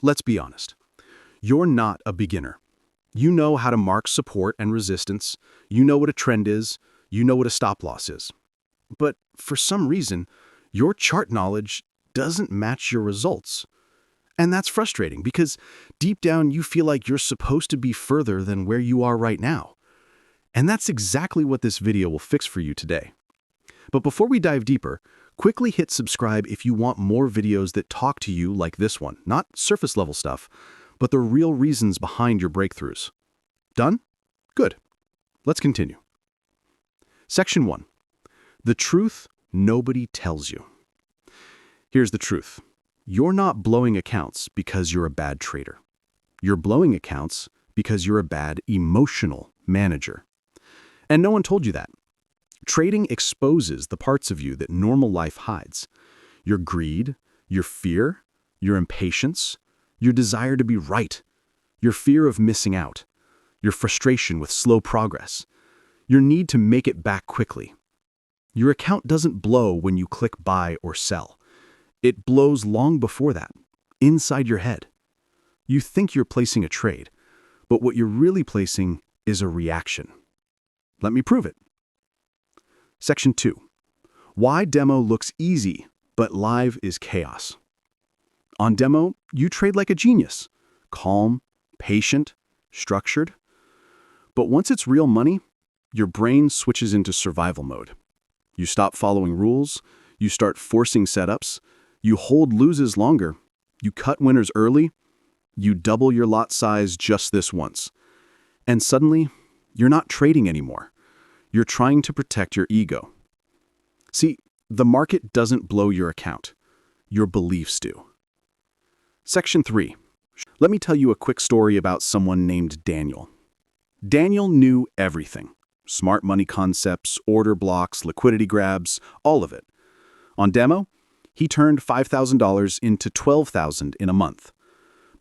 Let's be honest. You're not a beginner. You know how to mark support and resistance. You know what a trend is. You know what a stop loss is. But for some reason, your chart knowledge doesn't match your results. And that's frustrating because deep down you feel like you're supposed to be further than where you are right now. And that's exactly what this video will fix for you today. But before we dive deeper, quickly hit subscribe if you want more videos that talk to you like this one, not surface level stuff, but the real reasons behind your breakthroughs. Done? Good. Let's continue. Section 1. The truth nobody tells you. Here's the truth. You're not blowing accounts because you're a bad trader. You're blowing accounts because you're a bad emotional manager. And no one told you that. Trading exposes the parts of you that normal life hides. Your greed, your fear, your impatience, your desire to be right, your fear of missing out, your frustration with slow progress, your need to make it back quickly. Your account doesn't blow when you click buy or sell. It blows long before that, inside your head. You think you're placing a trade, but what you're really placing is a reaction. Let me prove it. Section 2. Why demo looks easy, but live is chaos. On demo, you trade like a genius. Calm, patient, structured. But once it's real money, your brain switches into survival mode. You stop following rules, you start forcing setups, you hold loses longer, you cut winners early, you double your lot size just this once. And suddenly, you're not trading anymore. You're trying to protect your ego. See, the market doesn't blow your account. Your beliefs do. Section 3. Let me tell you a quick story about someone named Daniel. Daniel knew everything. Smart money concepts, order blocks, liquidity grabs, all of it. On demo, he turned $5,000 into $12,000 in a month.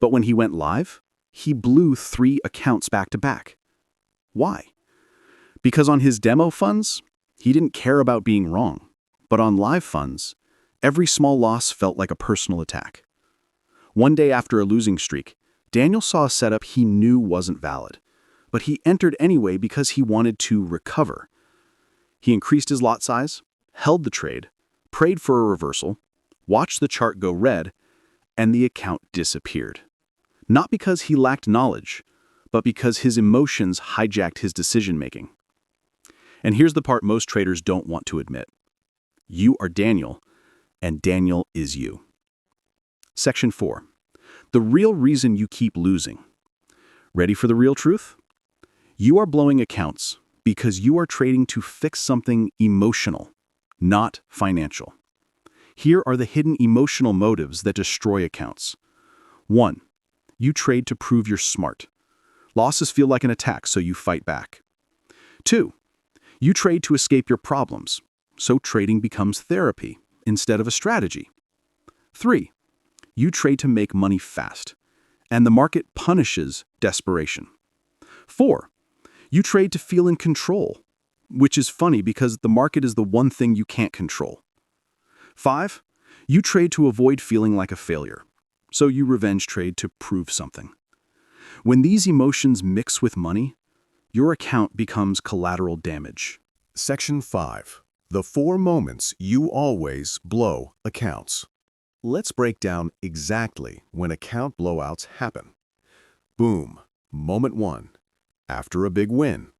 But when he went live, he blew 3 accounts back to back. Why? Because on his demo funds, he didn't care about being wrong. But on live funds, every small loss felt like a personal attack. One day after a losing streak, Daniel saw a setup he knew wasn't valid, but he entered anyway because he wanted to recover. He increased his lot size, held the trade, prayed for a reversal, watched the chart go red, and the account disappeared. Not because he lacked knowledge, but because his emotions hijacked his decision-making. And here's the part most traders don't want to admit. You are Daniel, and Daniel is you. Section 4. The real reason you keep losing. Ready for the real truth? You are blowing accounts because you are trading to fix something emotional, not financial. Here are the hidden emotional motives that destroy accounts. 1. You trade to prove you're smart. Losses feel like an attack, so you fight back. 2. You trade to escape your problems, so trading becomes therapy instead of a strategy. 3. You trade to make money fast, and the market punishes desperation. 4. You trade to feel in control, which is funny because the market is the one thing you can't control. 5. You trade to avoid feeling like a failure, so you revenge trade to prove something. When these emotions mix with money, your account becomes collateral damage. Section 5. The 4 moments you always blow accounts. Let's break down exactly when account blowouts happen. Boom. Moment 1. After a big win.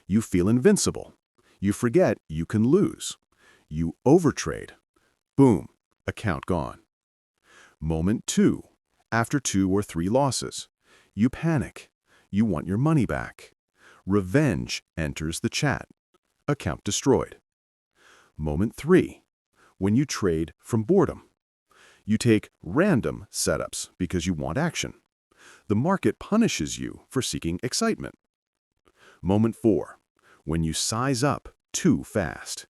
You feel invincible. You forget you can lose. You overtrade. Boom. Account gone. Moment 2. After 2 or 3 losses. You panic. You want your money back. Revenge enters the chat. Account destroyed. Moment 3. When you trade from boredom. You take random setups because you want action. The market punishes you for seeking excitement. Moment 4. When you size up too fast.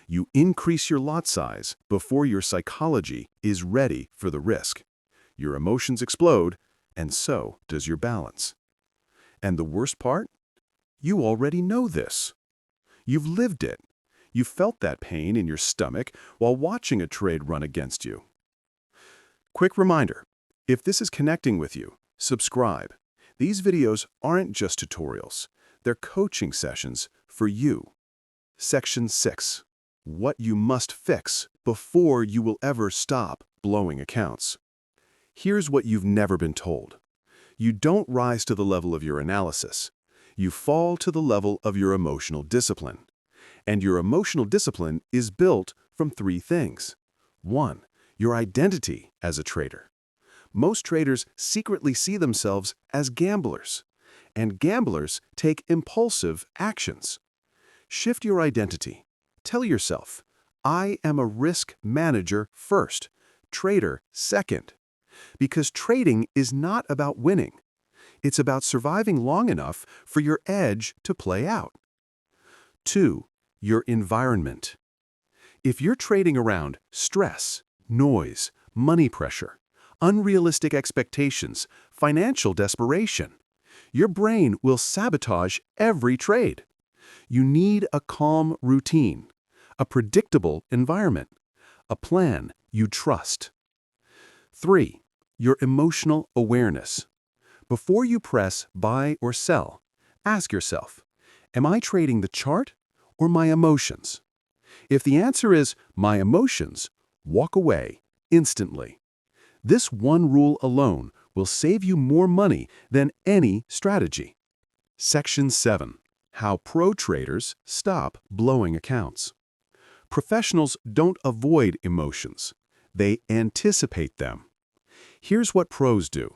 You increase your lot size before your psychology is ready for the risk. Your emotions explode, and so does your balance. And the worst part? You already know this. You've lived it. You felt that pain in your stomach while watching a trade run against you. Quick reminder, If this is connecting with you, subscribe. These videos aren't just tutorials. They're coaching sessions for you. Section 6. What you must fix before you will ever stop blowing accounts. Here's what you've never been told. You don't rise to the level of your analysis. You fall to the level of your emotional discipline. And your emotional discipline is built from 3 things. 1. Your identity as a trader. Most traders secretly see themselves as gamblers, and gamblers take impulsive actions. Shift your identity. Tell yourself, I am a risk manager first, trader second. Because trading is not about winning. It's about surviving long enough for your edge to play out. 2. Your environment. If you're trading around stress, noise, money pressure, unrealistic expectations, financial desperation, your brain will sabotage every trade. You need a calm routine, a predictable environment, a plan you trust. 3. Your emotional awareness. Before you press buy or sell, ask yourself, am I trading the chart or my emotions? If the answer is my emotions, walk away instantly. This one rule alone will save you more money than any strategy. Section 7. How pro traders stop blowing accounts. Professionals don't avoid emotions. They anticipate them. Here's what pros do.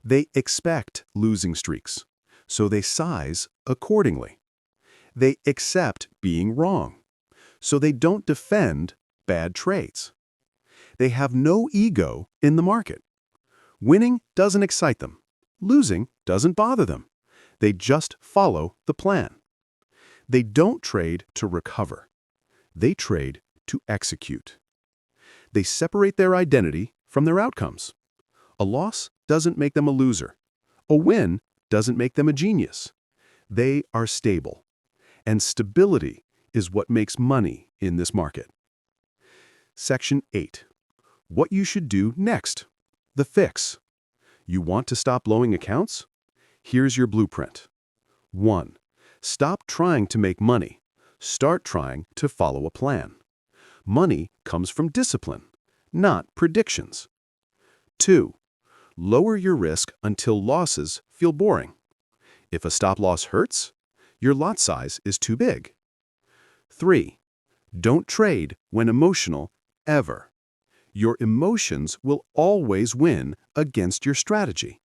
They expect losing streaks, so they size accordingly. They accept being wrong, so they don't defend bad trades. They have no ego in the market. Winning doesn't excite them. Losing doesn't bother them. They just follow the plan. They don't trade to recover. They trade to execute. They separate their identity from their outcomes. A loss doesn't make them a loser. A win doesn't make them a genius. They are stable. And stability is what makes money in this market. Section 8. What you should do next. The fix. You want to stop blowing accounts? Here's your blueprint. 1. Stop trying to make money. Start trying to follow a plan. Money comes from discipline, not predictions. 2. Lower your risk until losses feel boring. If a stop loss hurts, your lot size is too big. 3. Don't trade when emotional, ever. Your emotions will always win against your strategy.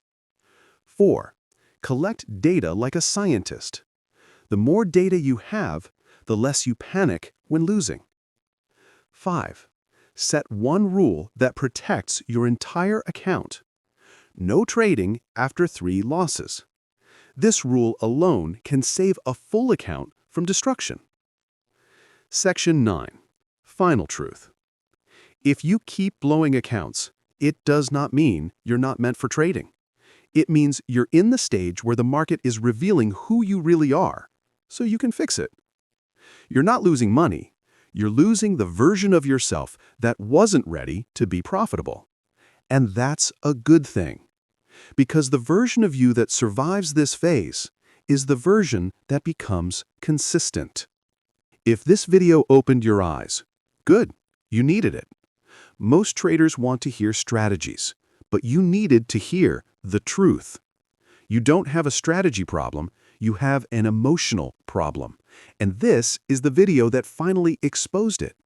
4. Collect data like a scientist. The more data you have, the less you panic when losing. 5. Set one rule that protects your entire account. No trading after 3 losses. This rule alone can save a full account from destruction. Section 9. Final truth. If you keep blowing accounts, it does not mean you're not meant for trading. It means you're in the stage where the market is revealing who you really are, so you can fix it. You're not losing money. You're losing the version of yourself that wasn't ready to be profitable. And that's a good thing. Because the version of you that survives this phase is the version that becomes consistent. If this video opened your eyes, good, you needed it. Most traders want to hear strategies, but you needed to hear the truth. You don't have a strategy problem, you have an emotional problem. And this is the video that finally exposed it.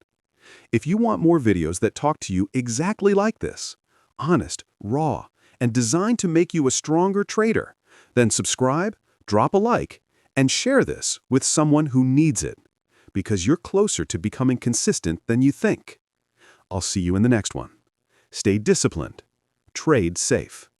If you want more videos that talk to you exactly like this, honest, raw, and designed to make you a stronger trader, then subscribe, drop a like, and share this with someone who needs it, because you're closer to becoming consistent than you think. I'll see you in the next one. Stay disciplined. Trade safe.